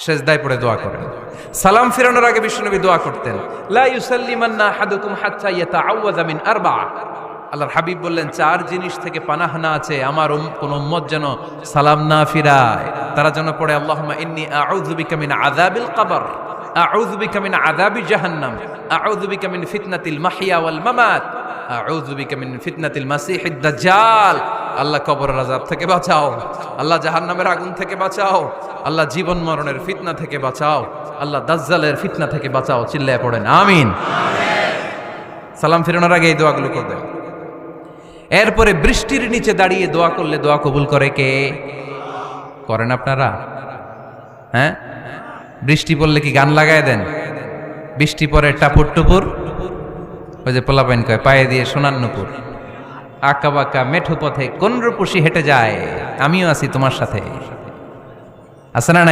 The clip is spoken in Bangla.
সেজদায় পড়ে দোয়া করেন। সালাম ফিরানোর আগে বিশ্বনবী দোয়া করতেন, লা ইউসাল্লিমান্না আহাদুকুম হাত্তা ইয়াতাআওয়াযা মিন আরবা'a। আল্লাহর হাবিব বললেন, চার জিনিস থেকে পানাহ না আছে আমার কোন উম্মত যেন সালাম না ফিরায়। তারা যেন পড়ে, আল্লাহুম্মা ইন্নী আউযু বিকা মিন আযাবিল কবর, আউযু বিকা মিন আযাবি জাহান্নাম, আউযু বিকা মিন ফিতনাতিল মাহইয়া ওয়াল মামাত, আউযু বিকা মিন ফিতনাতিল মাসিহিদ দাজ্জাল। আল্লাহ কবরের আযাব থেকে বাঁচাও, আল্লাহ জাহান্নামের আগুন থেকে বাঁচাও, আল্লাহ জীবন মরণের ফিতনা থেকে বাঁচাও, আল্লাহ দাজ্জালের ফিতনা থেকে বাঁচাও। চিল্লায় পড়েন আমিন। সালাম ফিরানোর আগে এই দোয়াগুলো করবেন। এরপরে বৃষ্টির নিচে দাঁড়িয়ে দোয়া করলে দোয়া কবুল করে কে? করেন আপনারা? হ্যাঁ, বৃষ্টি পড়লে কি গান লাগায় দেন? বৃষ্টি পরে টাপুর টুপুর, ওই যে পোলাপাইন কয় পায়ে দিয়ে সোনার নুপুর, আঁকা বাঁকা মেঠো পথে কোন রূপসী হেঁটে যায়, আমিও আছি তোমার সাথে। আছে না?